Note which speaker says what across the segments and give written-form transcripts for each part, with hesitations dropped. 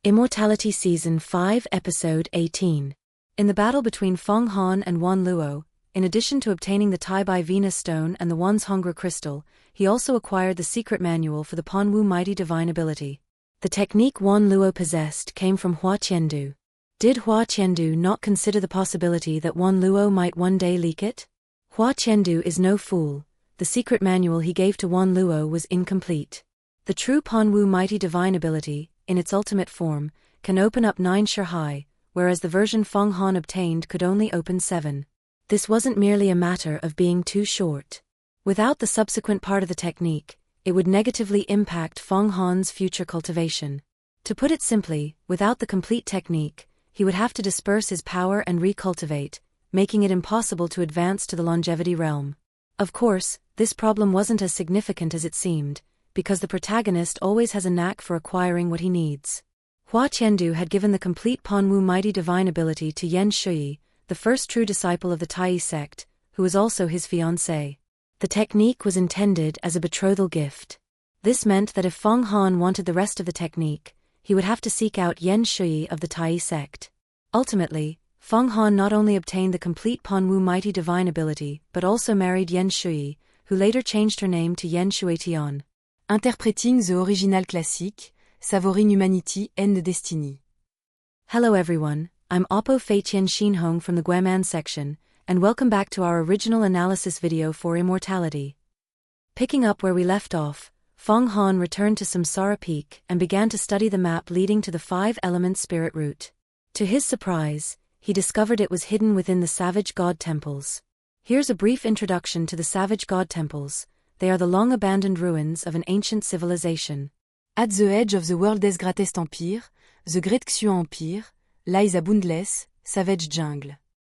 Speaker 1: Immortality Season 5 Episode 18. In the battle between Fang Han and Wan Luo, in addition to obtaining the Tai Bai Venus Stone and the Wan's Hunger Crystal, he also acquired the secret manual for the Ponwu Mighty Divine Ability. The technique Wan Luo possessed came from Hua Qiandu. Did Hua Qiandu not consider the possibility that Wan Luo might one day leak it? Hua Qiandu is no fool. The secret manual he gave to Wan Luo was incomplete. The true Ponwu Mighty Divine Ability, in its ultimate form, can open up 9 Shihai, whereas the version Fang Han obtained could only open 7. This wasn't merely a matter of being too short. Without the subsequent part of the technique, it would negatively impact Fang Han's future cultivation. To put it simply, without the complete technique, he would have to disperse his power and recultivate, making it impossible to advance to the longevity realm. Of course, this problem wasn't as significant as it seemed, because the protagonist always has a knack for acquiring what he needs. Hua Qiandu had given the complete Ponwu Mighty Divine Ability to Yan Shui, the first true disciple of the Tai sect, who was also his fiancée. The technique was intended as a betrothal gift. This meant that if Fang Han wanted the rest of the technique, he would have to seek out Yan Shui of the Tai sect. Ultimately, Fang Han not only obtained the complete Ponwu Mighty Divine Ability but also married Yan Shui, who later changed her name to Yan Shui Tian.
Speaker 2: Interpreting the original classique, Savoring Humanity and Destiny.
Speaker 1: Hello everyone, I'm Oppo Fei Tian Xinhong from the Guiman section, and welcome back to our original analysis video for Immortality. Picking up where we left off, Fang Han returned to Samsara Peak and began to study the map leading to the 5-element spirit route. To his surprise, he discovered it was hidden within the Savage God Temples. Here's a brief introduction to the Savage God Temples. They are the long-abandoned ruins of an ancient civilization.
Speaker 2: At the edge of the world's greatest empire, the Great Bixue Empire, lies a boundless, savage jungle.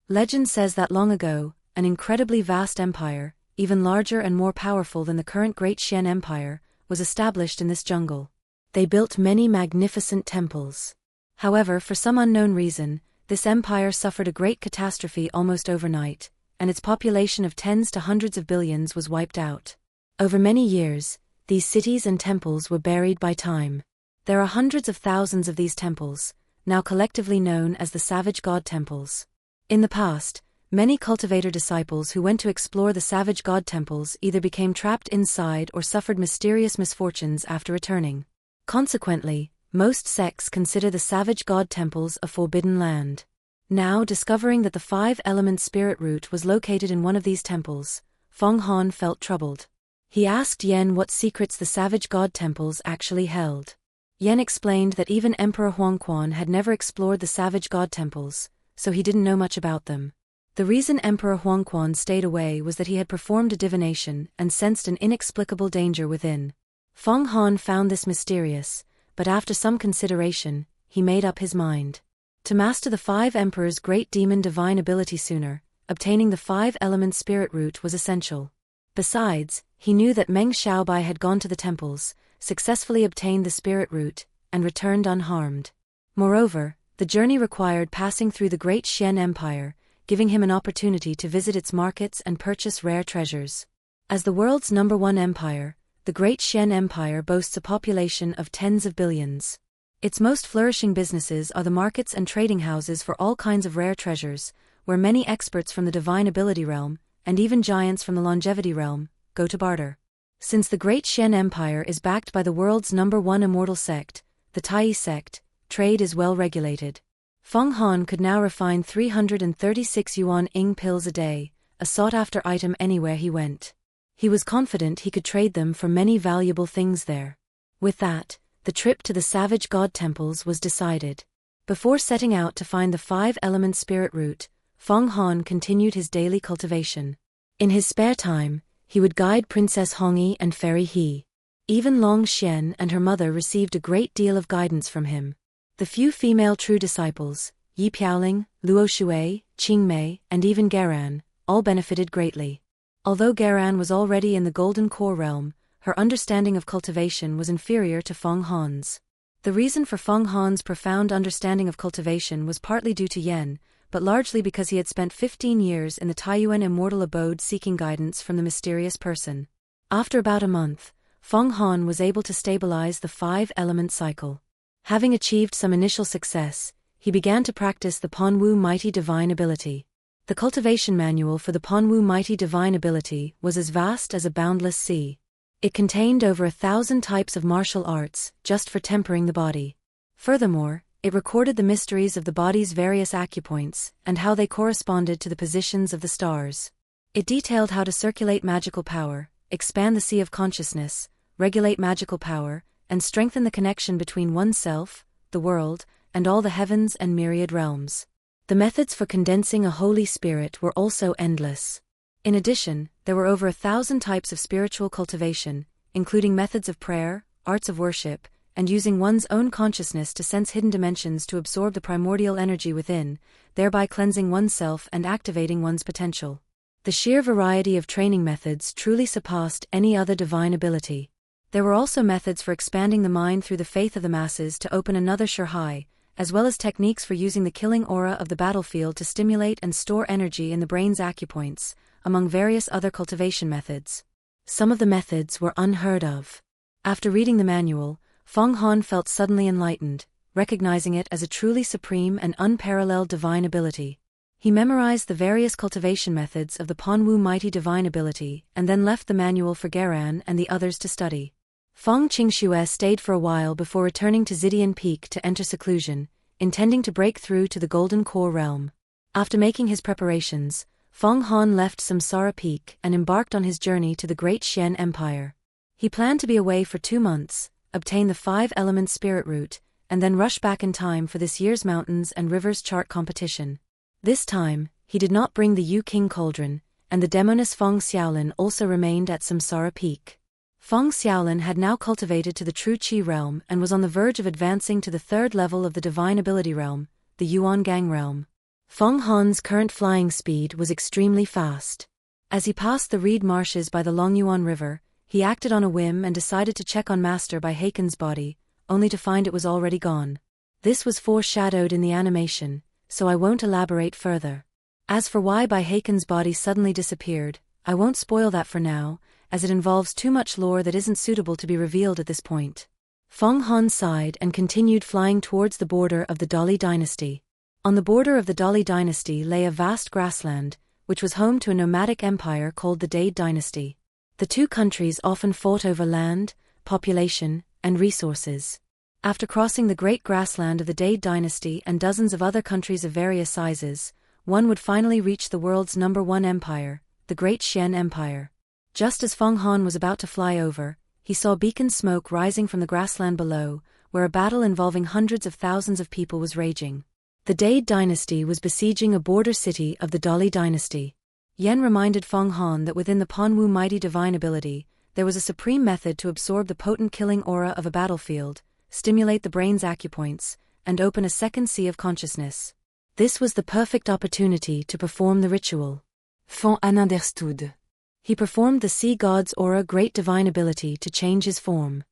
Speaker 1: Legend says that long ago, an incredibly vast empire, even larger and more powerful than the current Great Xian Empire, was established in this jungle. They built many magnificent temples. However, for some unknown reason, this empire suffered a great catastrophe almost overnight, and its population of tens to hundreds of billions was wiped out. Over many years, these cities and temples were buried by time. There are hundreds of thousands of these temples, now collectively known as the Savage God Temples. In the past, many cultivator disciples who went to explore the Savage God Temples either became trapped inside or suffered mysterious misfortunes after returning. Consequently, most sects consider the Savage God Temples a forbidden land. Now, discovering that the 5-element spirit root was located in one of these temples, Fang Han felt troubled. He asked Yen what secrets the Savage God Temples actually held. Yen explained that even Emperor Huangquan had never explored the Savage God Temples, so he didn't know much about them. The reason Emperor Huangquan stayed away was that he had performed a divination and sensed an inexplicable danger within. Fang Han found this mysterious, but after some consideration, he made up his mind. To master the 5 Emperor's great demon divine ability sooner, obtaining the 5-element spirit root was essential. Besides, he knew that Meng Xiaobai had gone to the temples, successfully obtained the spirit root, and returned unharmed. Moreover, the journey required passing through the Great Xian Empire, giving him an opportunity to visit its markets and purchase rare treasures. As the world's #1 empire, the Great Xian Empire boasts a population of tens of billions. Its most flourishing businesses are the markets and trading houses for all kinds of rare treasures, where many experts from the divine ability realm, and even giants from the longevity realm, go to barter. Since the Great Xian Empire is backed by the world's #1 immortal sect, the Tai sect, trade is well regulated. Fang Han could now refine 336 yuan ing pills a day, a sought-after item anywhere he went. He was confident he could trade them for many valuable things there. With that, the trip to the Savage God Temples was decided. Before setting out to find the 5-element spirit root, Fang Han continued his daily cultivation. In his spare time, he would guide Princess Hongyi and Fairy He. Even Long Xian and her mother received a great deal of guidance from him. The few female true disciples, Yi Piaoling, Luo Shui, Qing Mei, and even Geran, all benefited greatly. Although Geran was already in the Golden Core realm, her understanding of cultivation was inferior to Fang Han's. The reason for Fang Han's profound understanding of cultivation was partly due to Yen, but largely because he had spent 15 years in the Taiyuan immortal abode seeking guidance from the mysterious person. After about a month, Fang Han was able to stabilize the 5-element cycle. Having achieved some initial success, he began to practice the Ponwu Mighty Divine Ability. The cultivation manual for the Ponwu Mighty Divine Ability was as vast as a boundless sea. It contained over 1,000 types of martial arts, just for tempering the body. Furthermore, it recorded the mysteries of the body's various acupoints, and how they corresponded to the positions of the stars. It detailed how to circulate magical power, expand the sea of consciousness, regulate magical power, and strengthen the connection between oneself, the world, and all the heavens and myriad realms. The methods for condensing a Holy Spirit were also endless. In addition, there were over 1,000 types of spiritual cultivation, including methods of prayer, arts of worship, and using one's own consciousness to sense hidden dimensions to absorb the primordial energy within, thereby cleansing oneself and activating one's potential. The sheer variety of training methods truly surpassed any other divine ability. There were also methods for expanding the mind through the faith of the masses to open another Shurhai, as well as techniques for using the killing aura of the battlefield to stimulate and store energy in the brain's acupoints, among various other cultivation methods. Some of the methods were unheard of. After reading the manual, Fang Han felt suddenly enlightened, recognizing it as a truly supreme and unparalleled divine ability. He memorized the various cultivation methods of the Ponwu Mighty Divine Ability and then left the manual for Geran and the others to study. Feng Qingxue stayed for a while before returning to Zidian Peak to enter seclusion, intending to break through to the Golden Core realm. After making his preparations, Fang Han left Samsara Peak and embarked on his journey to the Great Xian Empire. He planned to be away for 2 months, obtain the 5-element spirit root, and then rush back in time for this year's Mountains and Rivers chart competition. This time, he did not bring the Yu King Cauldron, and the demoness Feng Xiaolin also remained at Samsara Peak. Feng Xiaolin had now cultivated to the true Qi realm and was on the verge of advancing to the 3rd level of the Divine Ability realm, the Yuan Gang realm. Feng Han's current flying speed was extremely fast. As he passed the reed marshes by the Longyuan River, he acted on a whim and decided to check on Master Bai Heiken's body, only to find it was already gone. This was foreshadowed in the animation, so I won't elaborate further. As for why Bai Heiken's body suddenly disappeared, I won't spoil that for now, as it involves too much lore that isn't suitable to be revealed at this point. Feng Han sighed and continued flying towards the border of the Dali dynasty. On the border of the Dali dynasty lay a vast grassland, which was home to a nomadic empire called the Jade dynasty. The two countries often fought over land, population, and resources. After crossing the great grassland of the Jade dynasty and dozens of other countries of various sizes, one would finally reach the world's #1 empire, the Great Xian Empire. Just as Feng Han was about to fly over, he saw beacon smoke rising from the grassland below, where a battle involving hundreds of thousands of people was raging. The Jade dynasty was besieging a border city of the Dali dynasty. Yen reminded Feng Han that within the Ponwu Mighty Divine Ability, there was a supreme method to absorb the potent killing aura of a battlefield, stimulate the brain's acupoints, and open a second sea of consciousness. This was the perfect opportunity to perform the ritual.
Speaker 2: Feng Han understood.
Speaker 1: He performed the Sea God's Aura Great Divine Ability to change his form.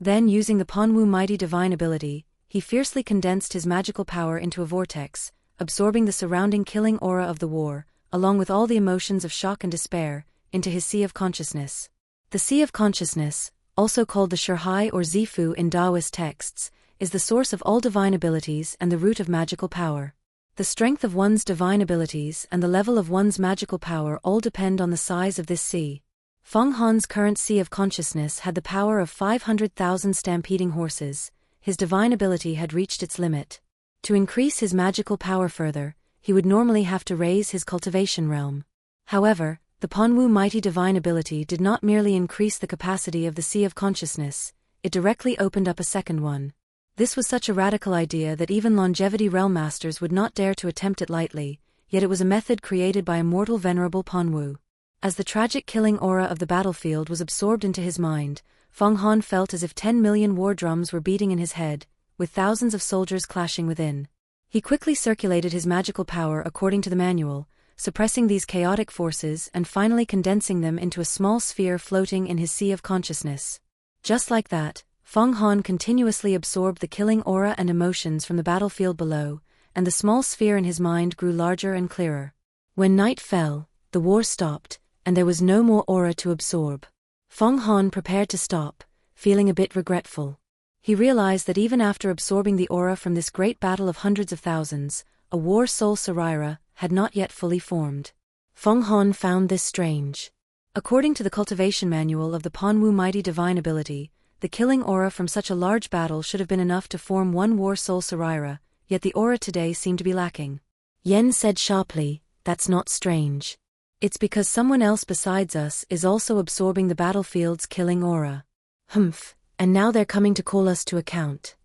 Speaker 1: Then, using the Ponwu Mighty Divine Ability, he fiercely condensed his magical power into a vortex, absorbing the surrounding killing aura of the war, along with all the emotions of shock and despair, into his Sea of Consciousness. The Sea of Consciousness, also called the Shurhai or Zifu in Taoist texts, is the source of all divine abilities and the root of magical power. The strength of one's divine abilities and the level of one's magical power all depend on the size of this sea. Feng Han's current Sea of Consciousness had the power of 500,000 stampeding horses. His divine ability had reached its limit. To increase his magical power further, he would normally have to raise his cultivation realm. However, the Ponwu Mighty Divine Ability did not merely increase the capacity of the Sea of Consciousness, it directly opened up a second one. This was such a radical idea that even longevity realm masters would not dare to attempt it lightly, yet it was a method created by immortal venerable Ponwu. As the tragic killing aura of the battlefield was absorbed into his mind, Feng Han felt as if 10 million war drums were beating in his head, with thousands of soldiers clashing within. He quickly circulated his magical power according to the manual, suppressing these chaotic forces and finally condensing them into a small sphere floating in his Sea of Consciousness. Just like that, Feng Han continuously absorbed the killing aura and emotions from the battlefield below, and the small sphere in his mind grew larger and clearer. When night fell, the war stopped, and there was no more aura to absorb. Feng Han prepared to stop, feeling a bit regretful. He realized that even after absorbing the aura from this great battle of hundreds of thousands, a war soul Saraira had not yet fully formed. Fang Han found this strange. According to the cultivation manual of the Ponwu mighty divine ability, the killing aura from such a large battle should have been enough to form one war soul Saraira, yet the aura today seemed to be lacking. Yen said sharply, "That's not strange. It's because someone else besides us is also absorbing the battlefield's killing aura." Humph, and now they're coming to call us to account.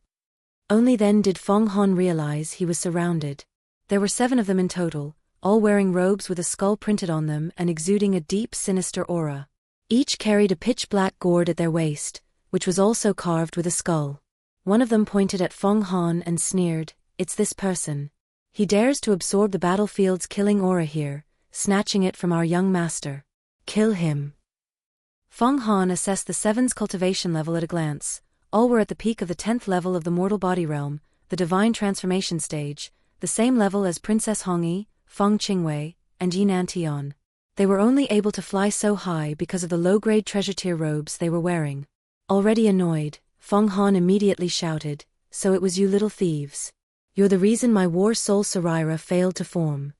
Speaker 1: Only then did Fang Han realize he was surrounded. There were 7 of them in total, all wearing robes with a skull printed on them and exuding a deep sinister aura. Each carried a pitch-black gourd at their waist, which was also carved with a skull. One of them pointed at Fang Han and sneered, "It's this person. He dares to absorb the battlefield's killing aura here, snatching it from our young master. Kill him." Fang Han assessed the 7's cultivation level at a glance. All were at the peak of the 10th level of the mortal body realm, the divine transformation stage, the same level as Princess Hongyi, Feng Qingwei, and Yinan Tian. They were only able to fly so high because of the low-grade treasure tier robes they were wearing. Already annoyed, Fang Han immediately shouted, "So it was you little thieves. You're the reason my war soul Saraira failed to form."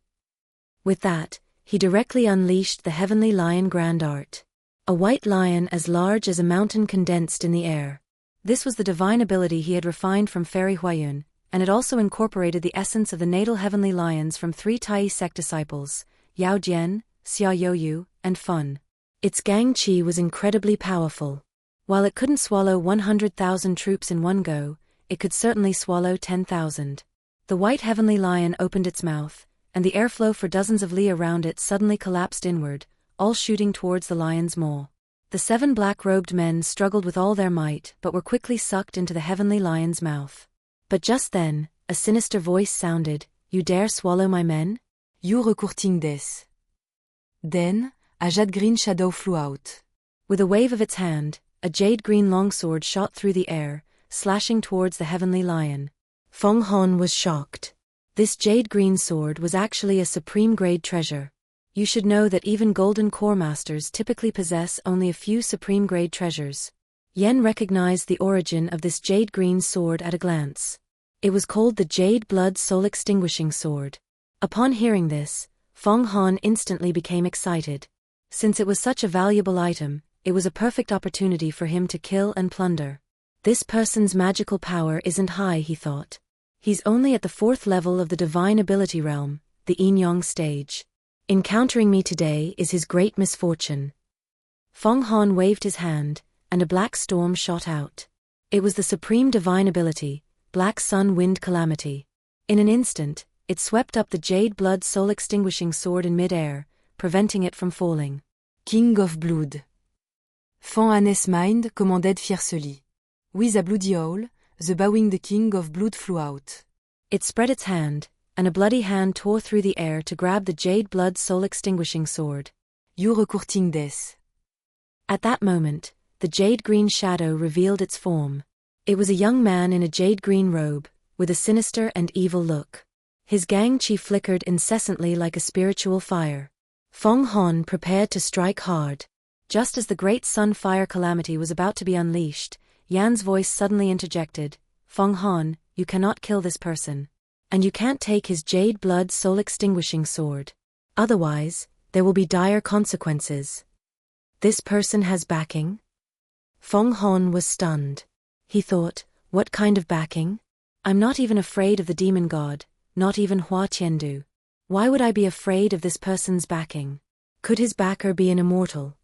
Speaker 1: With that, he directly unleashed the heavenly lion grand art. A white lion as large as a mountain condensed in the air. This was the divine ability he had refined from Fairy Huayun, and it also incorporated the essence of the natal heavenly lions from 3 Tai sect disciples, Yao Jian, Xia Youyu, and Fun. Its gang qi was incredibly powerful. While it couldn't swallow 100,000 troops in one go, it could certainly swallow 10,000. The white heavenly lion opened its mouth, and the airflow for dozens of li around it suddenly collapsed inward, all shooting towards the lion's maw. The 7 black-robed men struggled with all their might but were quickly sucked into the heavenly lion's mouth. But just then, a sinister voice sounded, "You dare swallow my men?
Speaker 2: You recourting des." Then, a jade green shadow flew out.
Speaker 1: With a wave of its hand, a jade-green longsword shot through the air, slashing towards the heavenly lion. Fang Han was shocked. This jade-green sword was actually a supreme-grade treasure. You should know that even golden core masters typically possess only a few supreme-grade treasures. Yen recognized the origin of this jade-green sword at a glance. It was called the Jade Blood Soul Extinguishing Sword. Upon hearing this, Fang Han instantly became excited. Since it was such a valuable item, it was a perfect opportunity for him to kill and plunder. This person's magical power isn't high, he thought. He's only at the 4th level of the divine ability realm, the Yin-Yang stage. Encountering me today is his great misfortune. Fang Han waved his hand, and a black storm shot out. It was the supreme divine ability, Black Sun Wind Calamity. In an instant, it swept up the Jade Blood Soul Extinguishing Sword in mid-air, preventing it from falling.
Speaker 2: King of Blood. Fang Han's mind commanded fiercely. With a bloody howl, the bowing King of Blood flew out.
Speaker 1: It spread its hand, and a bloody hand tore through the air to grab the Jade Blood Soul Extinguishing Sword.
Speaker 2: You recourting des.
Speaker 1: At that moment, the jade-green shadow revealed its form. It was a young man in a jade-green robe, with a sinister and evil look. His gang qi flickered incessantly like a spiritual fire. Fang Han prepared to strike hard. Just as the great sun fire calamity was about to be unleashed, Yan's voice suddenly interjected, "Fang Han, you cannot kill this person. And you can't take his Jade Blood Soul Extinguishing Sword. Otherwise, there will be dire consequences." This person has backing? Fang Han was stunned. He thought, what kind of backing? I'm not even afraid of the demon god, not even Hua Tiandu. Why would I be afraid of this person's backing? Could his backer be an immortal?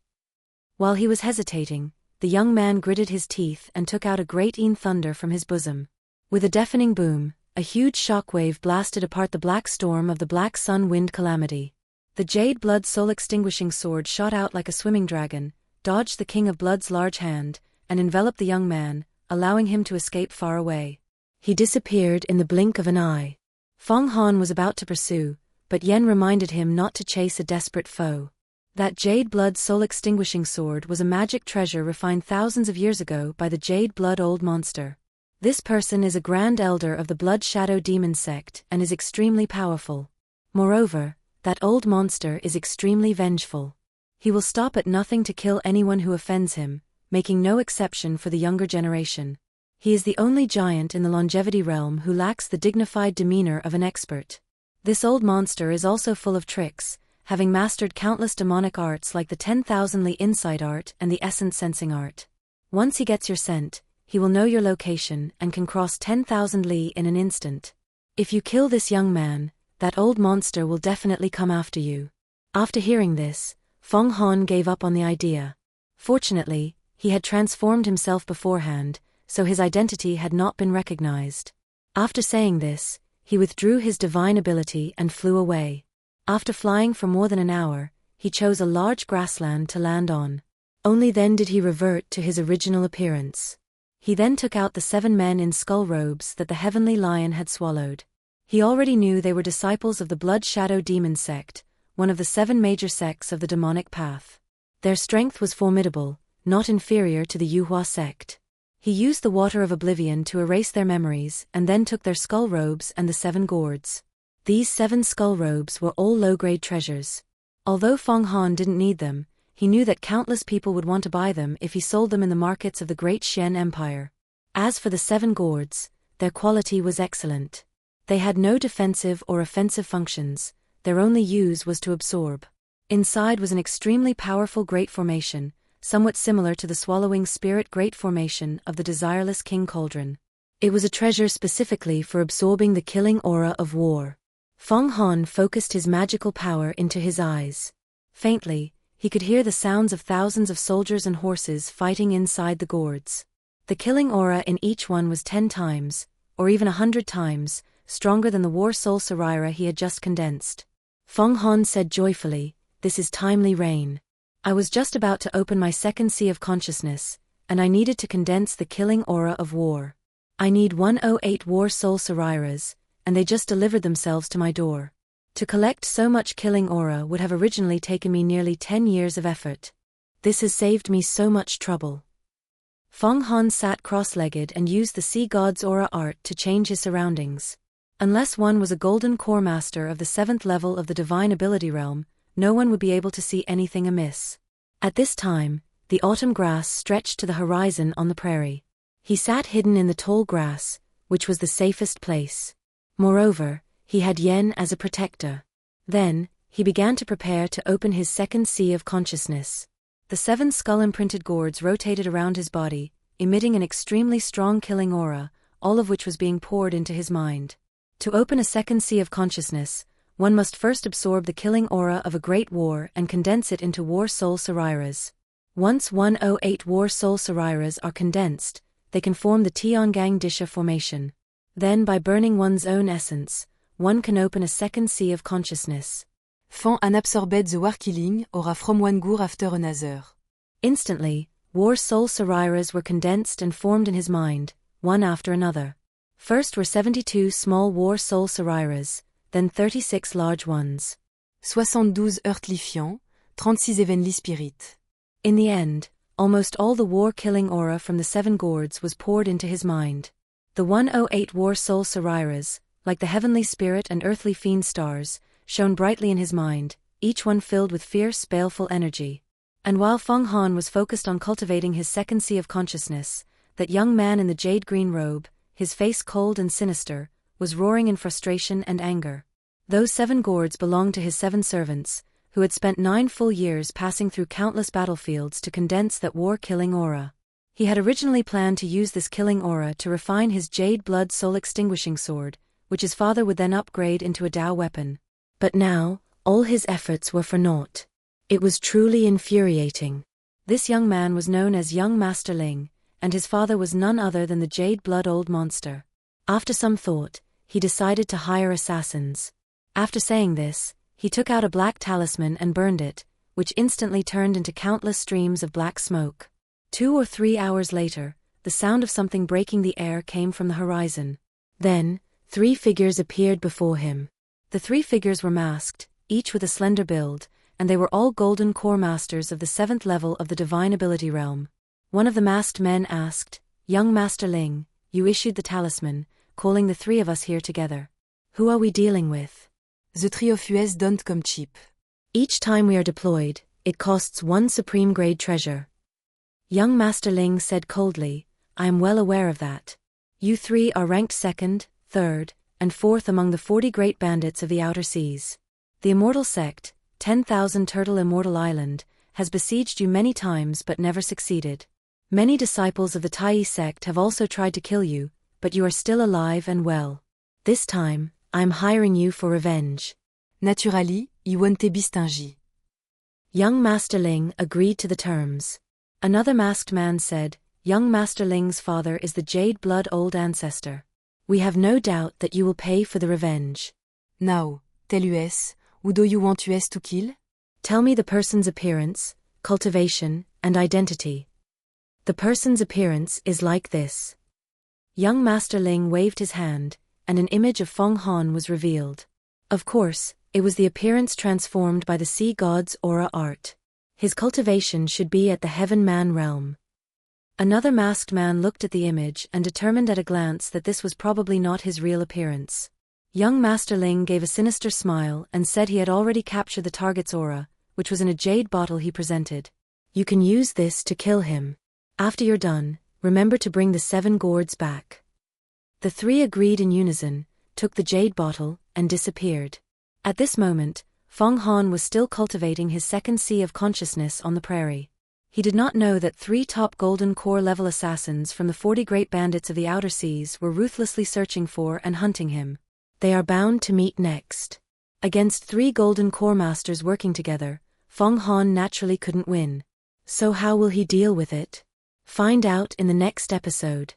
Speaker 1: While he was hesitating, the young man gritted his teeth and took out a great Yin thunder from his bosom. With a deafening boom, a huge shockwave blasted apart the black storm of the Black Sun Wind Calamity. The Jade Blood Soul Extinguishing Sword shot out like a swimming dragon, dodged the King of Blood's large hand, and enveloped the young man, allowing him to escape far away. He disappeared in the blink of an eye. Fang Han was about to pursue, but Yen reminded him not to chase a desperate foe. That Jade Blood Soul Extinguishing Sword was a magic treasure refined thousands of years ago by the Jade Blood Old Monster. This person is a Grand Elder of the Blood Shadow Demon sect and is extremely powerful. Moreover, that old monster is extremely vengeful. He will stop at nothing to kill anyone who offends him, making no exception for the younger generation. He is the only giant in the longevity realm who lacks the dignified demeanor of an expert. This old monster is also full of tricks, having mastered countless demonic arts like the 10,000 Li insight art and the essence sensing art. Once he gets your scent, he will know your location and can cross 10,000 Li in an instant. If you kill this young man, that old monster will definitely come after you. After hearing this, Fang Han gave up on the idea. Fortunately, he had transformed himself beforehand, so his identity had not been recognized. After saying this, he withdrew his divine ability and flew away. After flying for more than an hour, he chose a large grassland to land on. Only then did he revert to his original appearance. He then took out the 7 men in skull robes that the heavenly lion had swallowed. He already knew they were disciples of the Blood Shadow Demon sect, one of the 7 major sects of the demonic path. Their strength was formidable, not inferior to the Yuhua sect. He used the water of oblivion to erase their memories and then took their skull robes and the 7 gourds. These 7 skull robes were all low-grade treasures. Although Fang Han didn't need them, he knew that countless people would want to buy them if he sold them in the markets of the Great Xian Empire. As for the 7 gourds, their quality was excellent. They had no defensive or offensive functions, their only use was to absorb. Inside was an extremely powerful great formation, somewhat similar to the swallowing spirit great formation of the desireless King Cauldron. It was a treasure specifically for absorbing the killing aura of war. Fang Han focused his magical power into his eyes. Faintly, he could hear the sounds of thousands of soldiers and horses fighting inside the gourds. The killing aura in each one was 10 times, or even 100 times, stronger than the war soul Sarira he had just condensed. Fang Han said joyfully, "This is timely rain. I was just about to open my second sea of consciousness, and I needed to condense the killing aura of war. I need 108 war soul Sariras, and they just delivered themselves to my door. To collect so much killing aura would have originally taken me nearly 10 years of effort. This has saved me so much trouble." Fang Han sat cross-legged and used the Sea God's aura art to change his surroundings. Unless one was a golden core master of the 7th level of the divine ability realm, no one would be able to see anything amiss. At this time, the autumn grass stretched to the horizon on the prairie. He sat hidden in the tall grass, which was the safest place. Moreover, he had Yen as a protector. Then, he began to prepare to open his second sea of consciousness. The 7 skull-imprinted gourds rotated around his body, emitting an extremely strong killing aura, all of which was being poured into his mind. To open a second sea of consciousness, one must first absorb the killing aura of a great war and condense it into war soul Sariras. Once 108 war soul Sariras are condensed, they can form the Tiangang Disha formation. Then by burning one's own essence, one can open a second sea of consciousness.
Speaker 2: Fang Han absorbed the war killing aura from one gour after another.
Speaker 1: Instantly, war soul Sariras were condensed and formed in his mind, one after another. First were 72 small war soul Sariras, then 36 large ones.
Speaker 2: 72 earthlifiants, 36 heavenly spirit.
Speaker 1: In the end, almost all the war-killing aura from the 7 gourds was poured into his mind. The 108 war soul Sariras, like the heavenly spirit and earthly fiend stars, shone brightly in his mind, each one filled with fierce, baleful energy. And while Fang Han was focused on cultivating his second sea of consciousness, that young man in the jade green robe, his face cold and sinister, was roaring in frustration and anger. Those 7 gourds belonged to his 7 servants, who had spent 9 full years passing through countless battlefields to condense that war-killing aura. He had originally planned to use this killing aura to refine his jade blood soul extinguishing sword, which his father would then upgrade into a Dao weapon. But now, all his efforts were for naught. It was truly infuriating. This young man was known as young Master Ling, and his father was none other than the jade blood old monster. After some thought, he decided to hire assassins. After saying this, he took out a black talisman and burned it, which instantly turned into countless streams of black smoke. 2 or 3 hours later, the sound of something breaking the air came from the horizon. Then, 3 figures appeared before him. The 3 figures were masked, each with a slender build, and they were all golden core masters of the 7th level of the divine ability realm. One of the masked men asked, "Young Master Ling, you issued the talisman, calling the 3 of us here together. Who are we dealing with?"
Speaker 2: The 3 of us don't come cheap.
Speaker 1: "Each time we are deployed, it costs 1 supreme grade treasure." Young Master Ling said coldly, I am well aware of that. You three are ranked 2nd, 3rd, and 4th among the 40 great bandits of the outer seas. The Immortal Sect, 10,000 Turtle Immortal Island, has besieged you many times but never succeeded. Many disciples of the Tai sect have also tried to kill you, but you are still alive and well. This time, I am hiring you for revenge.
Speaker 2: Naturally, I won te distinguer.
Speaker 1: Young Master Ling agreed to the terms. Another masked man said, young Master Ling's father is the Jade blood old ancestor. We have no doubt that you will pay for the revenge.
Speaker 2: Now, tell us, who do you want us to kill?
Speaker 1: Tell me the person's appearance, cultivation, and identity. The person's appearance is like this. Young Master Ling waved his hand, and an image of Fang Han was revealed. Of course, it was the appearance transformed by the sea god's aura art. His cultivation should be at the Heaven Man realm. Another masked man looked at the image and determined at a glance that this was probably not his real appearance. Young Master Ling gave a sinister smile and said he had already captured the target's aura, which was in a jade bottle he presented. You can use this to kill him. After you're done, remember to bring the 7 gourds back. The 3 agreed in unison, took the jade bottle, and disappeared. At this moment, Fang Han was still cultivating his second sea of consciousness on the prairie. He did not know that 3 top golden core level assassins from the 40 great bandits of the outer seas were ruthlessly searching for and hunting him. They are bound to meet next. Against 3 golden core masters working together, Fang Han naturally couldn't win. So how will he deal with it? Find out in the next episode.